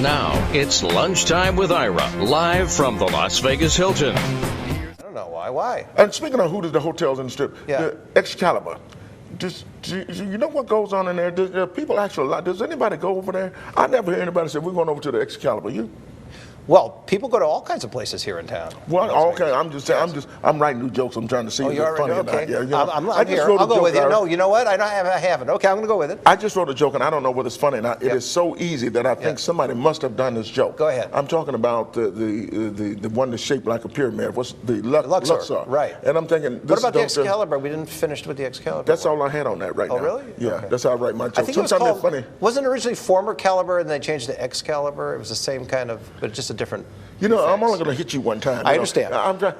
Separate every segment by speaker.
Speaker 1: Now, it's Lunchtime with Ira, live from the Las Vegas Hilton.
Speaker 2: I don't know why. Why?
Speaker 3: And speaking of Hooters, the hotels and the strip,
Speaker 2: Yeah.
Speaker 3: the Excalibur. Do you know what goes on in there? People actually a lot. Does anybody go over there? I never hear anybody say we're going over to the Excalibur. You?
Speaker 2: Well, people go to all kinds of places here in town.
Speaker 3: Well, okay. I'm just saying. I'm writing new jokes. I'm trying to see if
Speaker 2: you're
Speaker 3: it's funny or
Speaker 2: okay.
Speaker 3: not. Yeah, you know,
Speaker 2: I'm here. I'll go with you. No, you know what? I haven't. Okay, I'm going to go with it.
Speaker 3: I just wrote a joke, and I don't know whether it's funny or not. It is so easy that I think somebody must have done this joke.
Speaker 2: Go ahead.
Speaker 3: I'm talking about the one that's shaped like a pyramid. What's the Luxor?
Speaker 2: Right.
Speaker 3: And I'm thinking,
Speaker 2: What about the Excalibur? We didn't finish with the Excalibur.
Speaker 3: That's all I had on that right now.
Speaker 2: Oh, really?
Speaker 3: Yeah,
Speaker 2: Okay.
Speaker 3: that's how I write my jokes.
Speaker 2: I think it was
Speaker 3: Sometimes
Speaker 2: called,
Speaker 3: they're funny.
Speaker 2: Wasn't it originally Former Caliber and they changed it to Excalibur? It was the same kind of, but just a different.
Speaker 3: You know, I'm only going to hit you one time.
Speaker 2: I understand.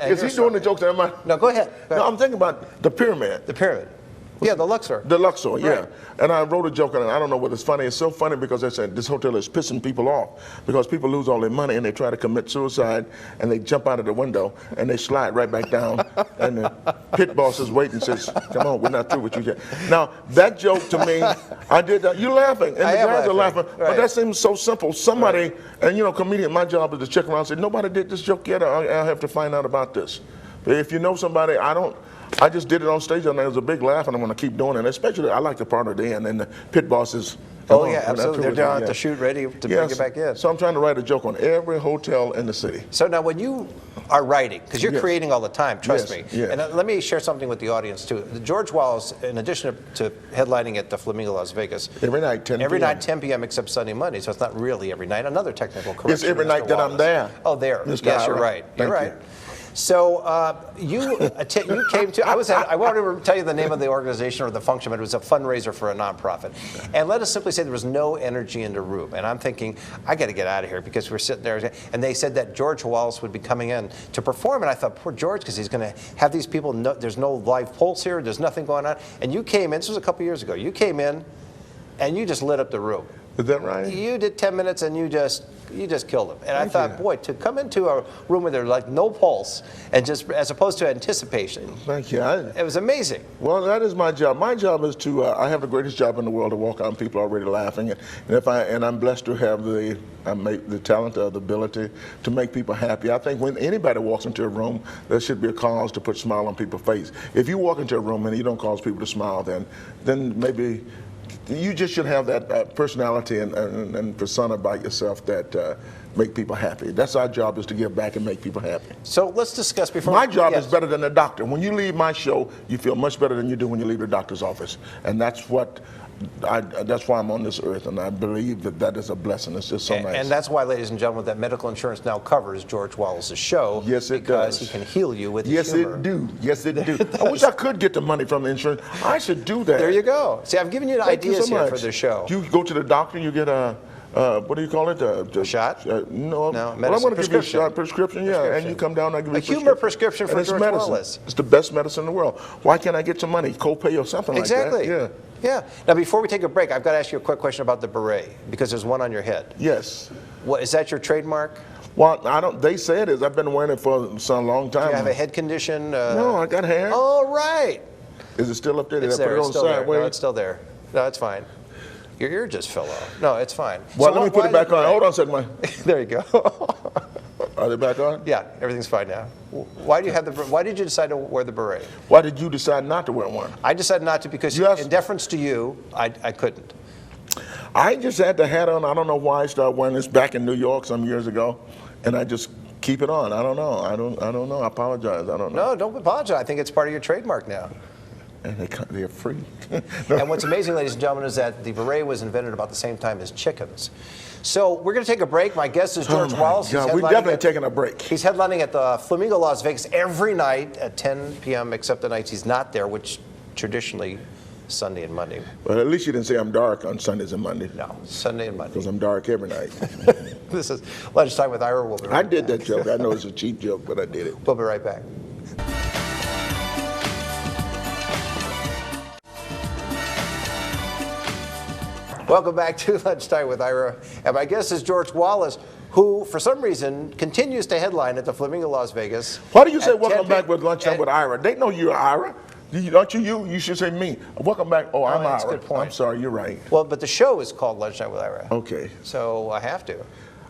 Speaker 3: Is he doing the jokes? Am I?
Speaker 2: No, go ahead.
Speaker 3: No, I'm thinking about the pyramid.
Speaker 2: The pyramid. Yeah, the Luxor.
Speaker 3: The Luxor, yeah.
Speaker 2: Right.
Speaker 3: And I wrote a joke, and I don't know whether it's funny. It's so funny because they said this hotel is pissing people off because people lose all their money and they try to commit suicide and they jump out of the window and they slide right back down. And the pit boss is waiting and says, "Come on, we're not through with you yet." Now that joke to me, I did that. You're laughing, and the guys are laughing, but that seems so simple. Somebody, and you know, comedian. My job is to check around and say, "Nobody did this joke yet. I'll have to find out about this." But if you know somebody, I just did it on stage and there was a big laugh and I'm going to keep doing it. Especially, I like the part of the end and the pit bosses.
Speaker 2: Oh, yeah, absolutely. They're down at the chute ready to bring it back in.
Speaker 3: So I'm trying to write a joke on every hotel in the city.
Speaker 2: So now when you are writing, because you're creating all the time, trust me.
Speaker 3: Yes.
Speaker 2: And let me share something with the audience too. George Wallace, in addition to headlining at the Flamingo Las Vegas.
Speaker 3: Every night, 10 p.m.
Speaker 2: Every night, 10 p.m. except Sunday, Monday. So it's not really every night. Another technical correction.
Speaker 3: It's every
Speaker 2: Mr.
Speaker 3: night that
Speaker 2: Wallace.
Speaker 3: I'm there.
Speaker 2: Oh, there.
Speaker 3: Mr.
Speaker 2: Yes,
Speaker 3: Ira.
Speaker 2: you're right.
Speaker 3: Thank
Speaker 2: You're right.
Speaker 3: you.
Speaker 2: So you came to, I wanted to tell you the name of the organization or the function, but it was a fundraiser for a nonprofit. And let us simply say there was no energy in the room. And I'm thinking, I got to get out of here because we're sitting there. And they said that George Wallace would be coming in to perform. And I thought, poor George, because he's going to have these people, there's no live pulse here, there's nothing going on. And you came in, this was a couple years ago, you came in and you just lit up the room.
Speaker 3: Is that right?
Speaker 2: You did 10 minutes and you just killed him. And I thought, boy, to come into a room where there's like no pulse and just as opposed to anticipation.
Speaker 3: Thank you.
Speaker 2: It was amazing.
Speaker 3: Well, that is my job. My job is to, I have the greatest job in the world to walk out and people are already laughing. And I'm blessed to have the talent or the ability to make people happy. I think when anybody walks into a room, there should be a cause to put a smile on people's face. If you walk into a room and you don't cause people to smile, then maybe you just should have that personality and persona about yourself that make people happy. That's our job, is to give back and make people happy.
Speaker 2: So let's discuss before.
Speaker 3: My job is better than the doctor. When you leave my show, you feel much better than you do when you leave the doctor's office. And that's why I'm on this earth, and I believe that is a blessing. It's just so nice.
Speaker 2: And that's why, ladies and gentlemen, that medical insurance now covers George Wallace's show.
Speaker 3: Yes, it
Speaker 2: because
Speaker 3: does.
Speaker 2: he can heal you with his humor.
Speaker 3: Yes, it do. I wish I could get the money from the insurance. I should do that.
Speaker 2: There you go. See, I've given you the ideas here for the show.
Speaker 3: You go to the doctor, you get a, what do you call it?
Speaker 2: A shot?
Speaker 3: No.
Speaker 2: No,
Speaker 3: well, I'm going to give you a shot, prescription, yeah. And you come down and I give you
Speaker 2: a humor prescription for George Wallace.
Speaker 3: It's the best medicine in the world. Why can't I get some money, copay or something like that?
Speaker 2: Exactly. Yeah. Now, before we take a break, I've got to ask you a quick question about the beret, because there's one on your head.
Speaker 3: Yes.
Speaker 2: What, is that your trademark?
Speaker 3: Well, I don't. They say it is. I've been wearing it for some long time.
Speaker 2: Do you have a head condition?
Speaker 3: No, I got hair.
Speaker 2: All right.
Speaker 3: Is it still up there?
Speaker 2: It's
Speaker 3: Did I
Speaker 2: there.
Speaker 3: put it on
Speaker 2: It's still there.
Speaker 3: sideways?
Speaker 2: No, it's still there. No, it's fine. Your ear just fell off. No, it's fine.
Speaker 3: Well,
Speaker 2: So
Speaker 3: let me put it back on. Hold on a second.
Speaker 2: There you go.
Speaker 3: Are they back on?
Speaker 2: Yeah, everything's fine now. Why do you have the? Why did you decide to wear the beret?
Speaker 3: Why did you decide not to wear one?
Speaker 2: I decided not to because, in deference to you, I couldn't.
Speaker 3: I just had the hat on. I don't know why I started wearing this back in New York some years ago, and I just keep it on. I don't know. I don't know. I apologize. I don't know.
Speaker 2: No, don't apologize. I think it's part of your trademark now.
Speaker 3: And they're free.
Speaker 2: And what's amazing, ladies and gentlemen, is that the beret was invented about the same time as chickens. So we're going to take a break. My guest is George Wallace.
Speaker 3: God, we're definitely taking a break.
Speaker 2: He's headlining at the Flamingo Las Vegas every night at 10 p.m., except the nights he's not there, which traditionally Sunday and Monday.
Speaker 3: Well, at least you didn't say I'm dark on Sundays and Mondays.
Speaker 2: No, Sunday and Monday.
Speaker 3: Because I'm dark every night.
Speaker 2: This is Lunchtime with Ira. We'll be right
Speaker 3: I did
Speaker 2: back.
Speaker 3: that joke. I know it's a cheap joke, but I did it.
Speaker 2: We'll be right back. Welcome back to Lunchtime with Ira. And my guest is George Wallace, who, for some reason, continues to headline at the Flamingo Las Vegas.
Speaker 3: Why do you say welcome back with Lunchtime with Ira? They know you're Ira. Aren't you? You should say me. Welcome back. Oh, I'm
Speaker 2: that's a
Speaker 3: Ira.
Speaker 2: good point.
Speaker 3: I'm sorry, you're right.
Speaker 2: Well, but the show is called Lunchtime with Ira.
Speaker 3: Okay.
Speaker 2: So I have to.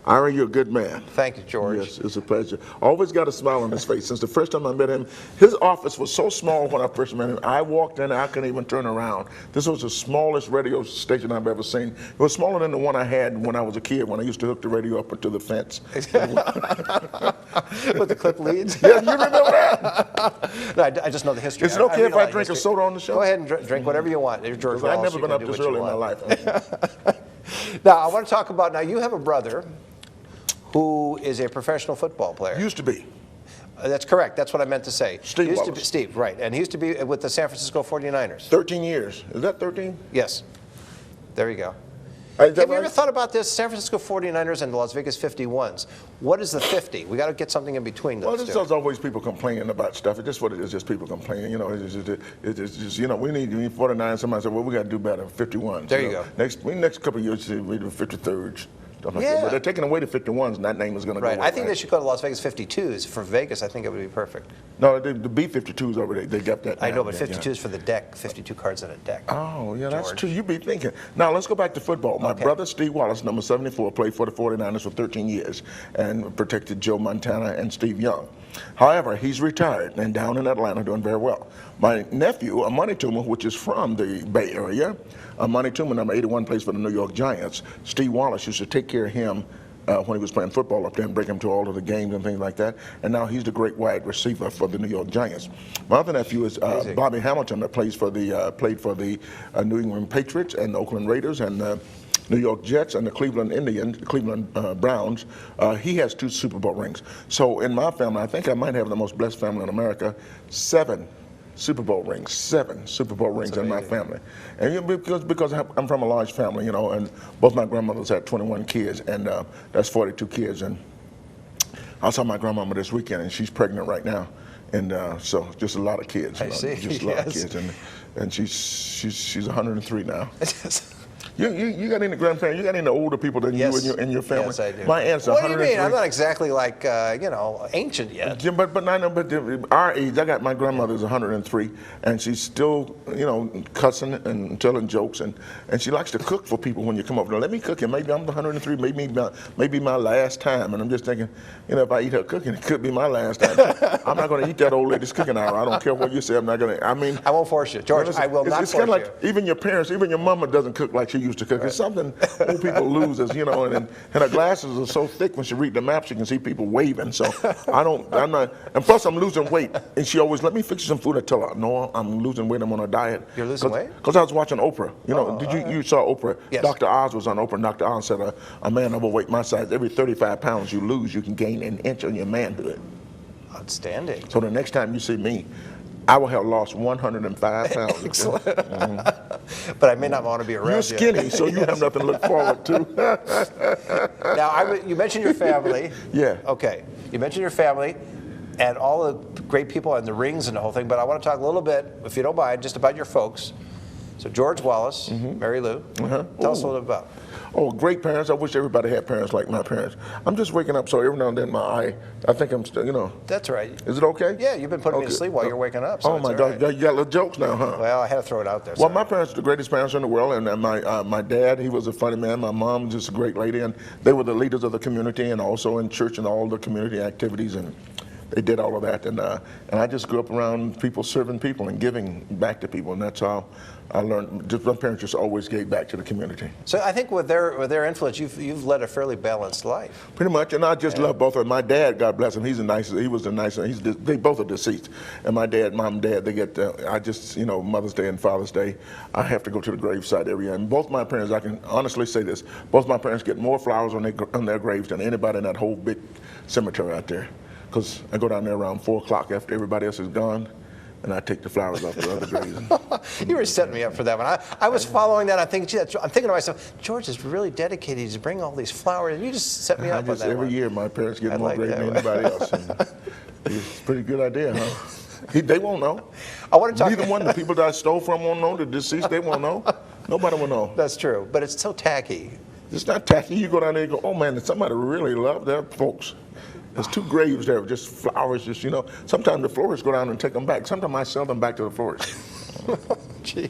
Speaker 3: Ira, you're a good man.
Speaker 2: Thank you, George.
Speaker 3: Yes, it's a pleasure. Always got a smile on his face. Since the first time I met him, his office was so small when I first met him. I walked in, I couldn't even turn around. This was the smallest radio station I've ever seen. It was smaller than the one I had when I was a kid, when I used to hook the radio up into the fence.
Speaker 2: With the clip leads?
Speaker 3: Yeah, you remember that?
Speaker 2: No, I just know the history.
Speaker 3: Is it okay
Speaker 2: read
Speaker 3: if
Speaker 2: all
Speaker 3: I
Speaker 2: that
Speaker 3: drink a
Speaker 2: history.
Speaker 3: soda on the show?
Speaker 2: Go ahead and drink whatever you want. You're George Wallace.
Speaker 3: I've never been up this early in my life.
Speaker 2: Now, I want to talk about, now you have a brother who is a professional football player.
Speaker 3: Used to be.
Speaker 2: That's correct. That's what I meant to say.
Speaker 3: Steve
Speaker 2: used to
Speaker 3: Wallace.
Speaker 2: be, Steve, right. And he used to be with the San Francisco 49ers.
Speaker 3: 13 years. Is that 13?
Speaker 2: Yes. There you go.
Speaker 3: Is that
Speaker 2: Have you
Speaker 3: right?
Speaker 2: ever thought about this? San Francisco 49ers and the Las Vegas 51s. What is the 50? We got to get something in between those
Speaker 3: Well,
Speaker 2: two.
Speaker 3: there's always people complaining about stuff. It's just what it is, just people complaining. You know, it's just you know, we need 49. Somebody said, well, we got to do better. 51.
Speaker 2: There you go.
Speaker 3: Next couple of years, we do 53rd. Stuff like
Speaker 2: Yeah.
Speaker 3: that. But they're taking away the 51s, and that name is going to go
Speaker 2: Right.
Speaker 3: away.
Speaker 2: I think they should go to Las Vegas 52s. For Vegas, I think it would be perfect.
Speaker 3: No, the B-52s already, they got that.
Speaker 2: I know,
Speaker 3: now,
Speaker 2: but
Speaker 3: yeah,
Speaker 2: 52 is for the deck. 52 cards in a deck.
Speaker 3: Oh, yeah, that's
Speaker 2: George.
Speaker 3: true. You be thinking. Now, let's go back to football. My
Speaker 2: Okay.
Speaker 3: brother, Steve Wallace, number 74, played for the 49ers for 13 years and protected Joe Montana and Steve Young. However, he's retired and down in Atlanta doing very well. My nephew, a money tumor, which is from the Bay Area, a money tumor, number 81, plays for the New York Giants. Steve Wallace used to take care of him when he was playing football up there and bring him to all of the games and things like that. And now he's the great wide receiver for the New York Giants. My other nephew is Bobby Hamilton, that played for the New England Patriots and the Oakland Raiders and the New York Jets and the Cleveland Browns. He has 2 Super Bowl rings. So in my family, I think I might have the most blessed family in America. 7 Super Bowl rings, 7 Super Bowl rings in my family. And you know, because I'm from a large family, you know, and both my grandmothers had 21 kids, and that's 42 kids. And I saw my grandmama this weekend, and she's pregnant right now. And so just a lot of kids.
Speaker 2: I see.
Speaker 3: Just a lot of kids. And she's 103 now. You got any grandparents? You got any older people than
Speaker 2: Yes.
Speaker 3: you in your family?
Speaker 2: Yes, I do.
Speaker 3: My aunt's
Speaker 2: What do you
Speaker 3: 103.
Speaker 2: mean? I'm not exactly like, ancient yet.
Speaker 3: Yeah, but our age, I got my grandmother's 103, and she's still, you know, cussing and telling jokes, and she likes to cook for people when you come over. Let me cook, and maybe I'm 103, maybe my last time, and I'm just thinking, you know, if I eat her cooking, it could be my last time. I'm not going to eat that old lady's cooking hour. I don't care what you say. I'm not going to. I mean,
Speaker 2: I won't force you, George. I will not
Speaker 3: it's
Speaker 2: force
Speaker 3: kind of like
Speaker 2: you.
Speaker 3: even your parents, even your mama doesn't cook like she used to cook.
Speaker 2: Right.
Speaker 3: It's something old people lose, as you know, and her glasses are so thick when she read the map, she can see people waving. So I'm not, and plus I'm losing weight, and she always, let me fix you some food. I tell her, no, I'm losing weight, I'm on a diet.
Speaker 2: You're losing weight?
Speaker 3: Because I was watching Oprah. You know, you saw Oprah?
Speaker 2: Yes.
Speaker 3: Dr. Oz was on Oprah, and Dr. Oz said, a man overweight my size, every 35 pounds you lose, you can gain an inch on your manhood.
Speaker 2: Outstanding.
Speaker 3: So the next time you see me, I will have lost 105 pounds.
Speaker 2: Excellent. But I may not want to be around
Speaker 3: You're
Speaker 2: you.
Speaker 3: skinny, so you have nothing to look forward to.
Speaker 2: Now, you mentioned your family.
Speaker 3: Yeah.
Speaker 2: Okay. You mentioned your family and all the great people and the rings and the whole thing, but I want to talk a little bit, if you don't mind, just about your folks. So George Wallace, Mary Lou. Tell us a little bit about.
Speaker 3: Oh, great parents. I wish everybody had parents like my parents. I'm just waking up, so every now and then I think I'm still, you know.
Speaker 2: That's right.
Speaker 3: Is it okay?
Speaker 2: Yeah, you've been putting me to sleep while you're waking up. So
Speaker 3: oh my God, you got little jokes now, huh?
Speaker 2: Well, I had to throw it out there.
Speaker 3: Well,
Speaker 2: sorry.
Speaker 3: my parents are the greatest parents in the world, and my dad, he was a funny man. My mom was just a great lady, and they were the leaders of the community and also in church and all the community activities, and they did all of that. And I just grew up around people serving people and giving back to people, and that's how I learned. My parents just always gave back to the community.
Speaker 2: So I think with their influence, you've led a fairly balanced life.
Speaker 3: Pretty much, and I just love both of them. My dad, God bless him, he was the nicest. They both are deceased. And my dad, mom and dad, they get, Mother's Day and Father's Day, I have to go to the graveside every year. And both my parents, I can honestly say this, both my parents get more flowers on their graves than anybody in that whole big cemetery out there. Because I go down there around 4 o'clock after everybody else is gone, and I take the flowers off the other graves.
Speaker 2: You were setting me up for that one. I was following that. I'm thinking to myself, George is really dedicated. He's bringing all these flowers, and you just set me up on that
Speaker 3: Every
Speaker 2: one.
Speaker 3: year, my parents get
Speaker 2: I
Speaker 3: more
Speaker 2: like
Speaker 3: graves
Speaker 2: that
Speaker 3: than
Speaker 2: one.
Speaker 3: anybody else. And it's a pretty good idea, huh? They won't know.
Speaker 2: I want to talk.
Speaker 3: Neither one of the people that I stole from won't know. The deceased, they won't know. Nobody will know.
Speaker 2: That's true, but it's so tacky.
Speaker 3: It's not tacky. You go down there and go, oh man, somebody really loved their folks. There's 2 graves there, just flowers, just, you know. Sometimes the florists go down and take them back. Sometimes I sell them back to the florist.
Speaker 2: Gee.